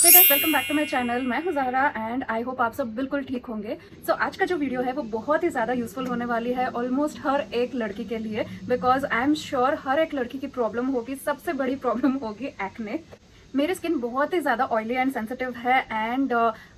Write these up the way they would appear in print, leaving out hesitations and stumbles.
Hey guys, welcome back to my channel. मैं हूं Zahra and I hope आप सब बिल्कुल ठीक होंगे। आज का जो वीडियो है वो बहुत ही ज़्यादा यूजफुल होने वाली है ऑलमोस्ट हर एक लड़की के लिए, बिकॉज आई एम श्योर हर एक लड़की की प्रॉब्लम होगी, सबसे बड़ी प्रॉब्लम होगी एक्ने। मेरी स्किन बहुत ही ज़्यादा ऑयली एंड सेंसिटिव है एंड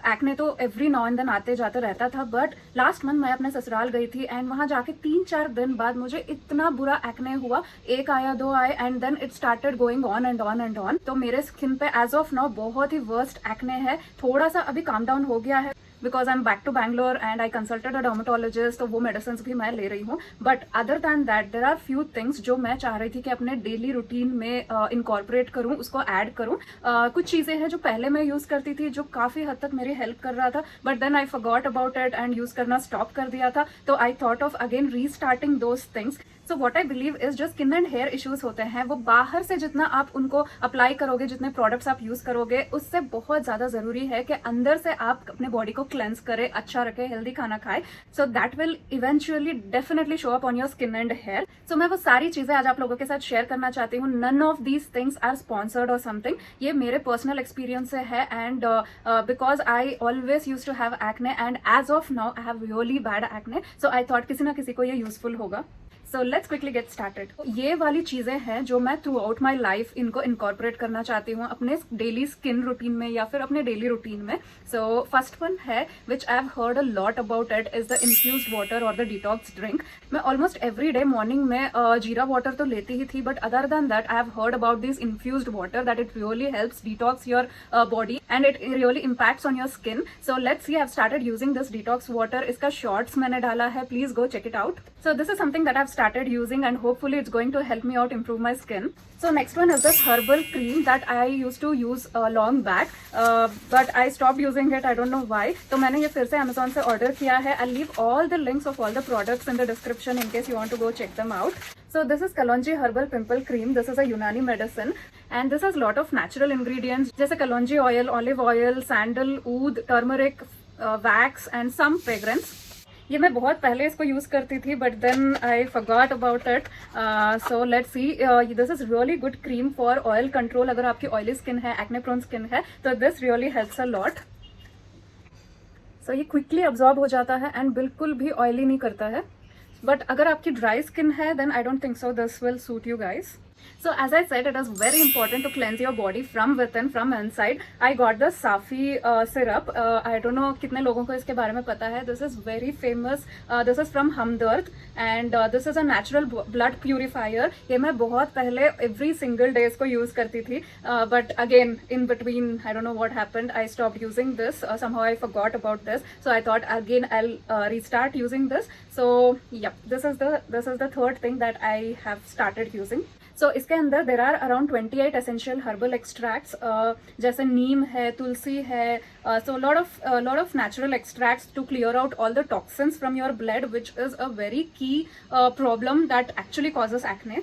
एक्ने तो एवरी नाउ एंड देन आते जाते रहता था। बट लास्ट मंथ मैं अपने ससुराल गई थी एंड वहाँ जाके 3-4 दिन बाद मुझे इतना बुरा एक्ने हुआ, एक आया दो आए and then it started going on and on and on. तो मेरे स्किन पे एज ऑफ नाउ बहुत ही वर्स्ट एक्ने है। थोड़ा सा अभी काम डाउन हो गया है because I am back to Bangalore and I consulted a dermatologist, तो वो मेडिसिन भी मैं ले रही हूँ। But other than that there are few things जो मैं चाह रही थी कि अपने डेली रूटीन में इनकॉर्पोरेट करूँ, उसको ऐड करूँ। कुछ चीज़ें हैं जो पहले मैं यूज़ करती थी जो काफ़ी हद तक मेरी हेल्प कर रहा था, but then I forgot about it and use करना स्टॉप कर दिया था। तो I thought of again restarting those things. So what I believe is जो स्किन एंड हेयर इश्यूज होते हैं वो बाहर से जितना आप उनको अप्लाई करोगे, जितने प्रोडक्ट्स आप यूज करोगे, उससे बहुत ज्यादा जरूरी है कि अंदर से आप अपने बॉडी को क्लेंस करें, अच्छा रखें, हेल्दी खाना खाएं। So that will eventually definitely show up on your skin and hair. So मैं वो सारी चीजें आज आप लोगों के साथ शेयर करना चाहती हूँ। None of these things are sponsored or something, ये मेरे पर्सनल एक्सपीरियंस से है and because I always use to have acne and as of now I have really bad acne. So I thought किसी ना किसी को ये यूजफुल होगा। So let's quickly get started. ये वाली चीजें हैं जो मैं थ्रू आउट माई लाइफ इनको इनकॉर्पोरेट करना चाहती हूँ अपने डेली स्किन रूटीन में या फिर अपने डेली रूटीन में। सो फर्स्ट वन है which I have heard a lot about it is the infused water और द डिटॉक्स ड्रिंक। मैं ऑलमोस्ट एवरी डे मॉर्निंग में जीरा वाटर तो लेती ही थी, but other than that I have heard about this infused water that it really helps detox your body and it really impacts on your skin. So let's see, I have started using this detox water. इसका shorts मैंने डाला है, please go check it out. So this is something that I have started using and hopefully it's going to help me out improve my skin. So next one is this herbal cream that I used to use long back, but I stopped using it. I don't know why. तो मैंने ये फिर से Amazon से order किया है. I'll leave all the links of all the products in the description in case you want to go check them out. So this is Kalonji Herbal Pimple Cream. This is a Unani medicine and this has lot of natural ingredients जैसे kalonji oil, olive oil, sandal, oud, turmeric, wax and some fragrance. ये मैं बहुत पहले इसको use करती थी but then I forgot about it. So let's see, this is really good cream for oil control. अगर आपकी ऑयली स्किन है, एक्ने प्रोन स्किन है, तो this really helps a lot. So ये क्विकली अब्जॉर्ब हो जाता है एंड बिल्कुल भी ऑयली नहीं करता है। बट अगर आपकी ड्राई स्किन है then I don't think so this will suit you guys. So as I said, it is very important to cleanse your body from within, from inside. I got the Safi syrup. I don't know कितने लोगों को इसके बारे में पता है. This is very famous. This is from Hamdard and this is a natural blood purifier. ये मैं बहुत पहले every single day इसको use करती थी. But again, in between, I don't know what happened. I stopped using this. Somehow I forgot about this. So I thought again I'll restart using this. So yeah, this is the third thing that I have started using. So इसके अंदर there are around 28 essential herbal extracts, जैसे नीम है, तुलसी है, so lot of natural extracts to clear out all the toxins from your blood which is a very key problem that actually causes acne.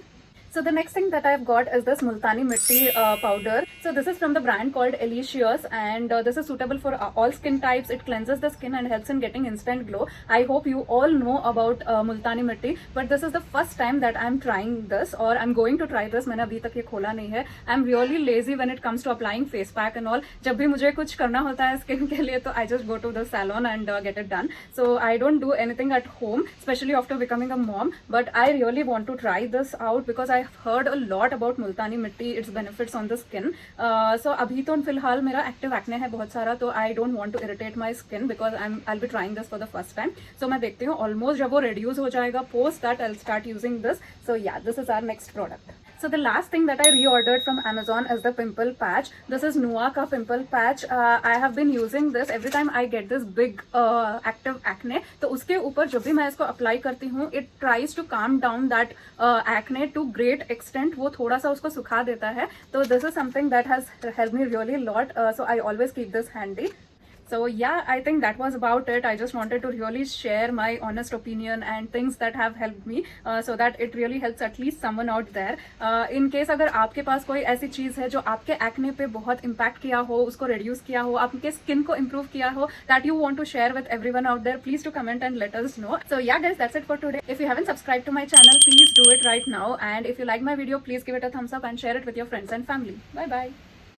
So the next thing that I've got is this Multani Mitti powder. So this is from the brand called Elicious and this is suitable for all skin types. It cleanses the skin and helps in getting instant glow. I hope you all know about Multani Mitti, but this is the first time that I'm trying this or I'm going to try this. मैंने अभी तक ये खोला नहीं है. I'm really lazy when it comes to applying face pack and all. जब भी मुझे कुछ करना होता है स्किन के लिए तो I just go to the salon and get it done. So I don't do anything at home, especially after becoming a mom. But I really want to try this out because I've heard a lot about Multani Mitti, its benefits on the skin. So अभी तो फिलहाल मेरा active acne है बहुत सारा, तो I don't want to irritate my skin because I'll be trying this for the first time. So मैं देखती हूँ almost जब वो reduce हो जाएगा, post that I'll start using this. So yeah, this is our next product. So the last thing that I reordered from Amazon is the pimple patch. This is Nua ka pimple patch. I have been using this every time I get this big active acne. तो उसके ऊपर जब भी मैं इसको apply करती हूँ, it tries to calm down that acne to great extent. वो थोड़ा सा उसको सुखा देता है. तो this is something that has helped me really a lot. So I always keep this handy. So yeah, I think that was about it. I just wanted to really share my honest opinion and things that have helped me so that it really helps at least someone out there. In case अगर आपके पास कोई ऐसी चीज़ है जो आपके acne पे बहुत impact किया हो, उसको रिड्यूस किया हो, आपके स्किन को इम्प्रूव किया हो, that you want to share with everyone out there, please to comment and let us know. So yeah guys, that's it for today. If you haven't subscribed to my channel, please do it right now. And if you like my video, please give it a thumbs up and share it with your friends and family. Bye bye.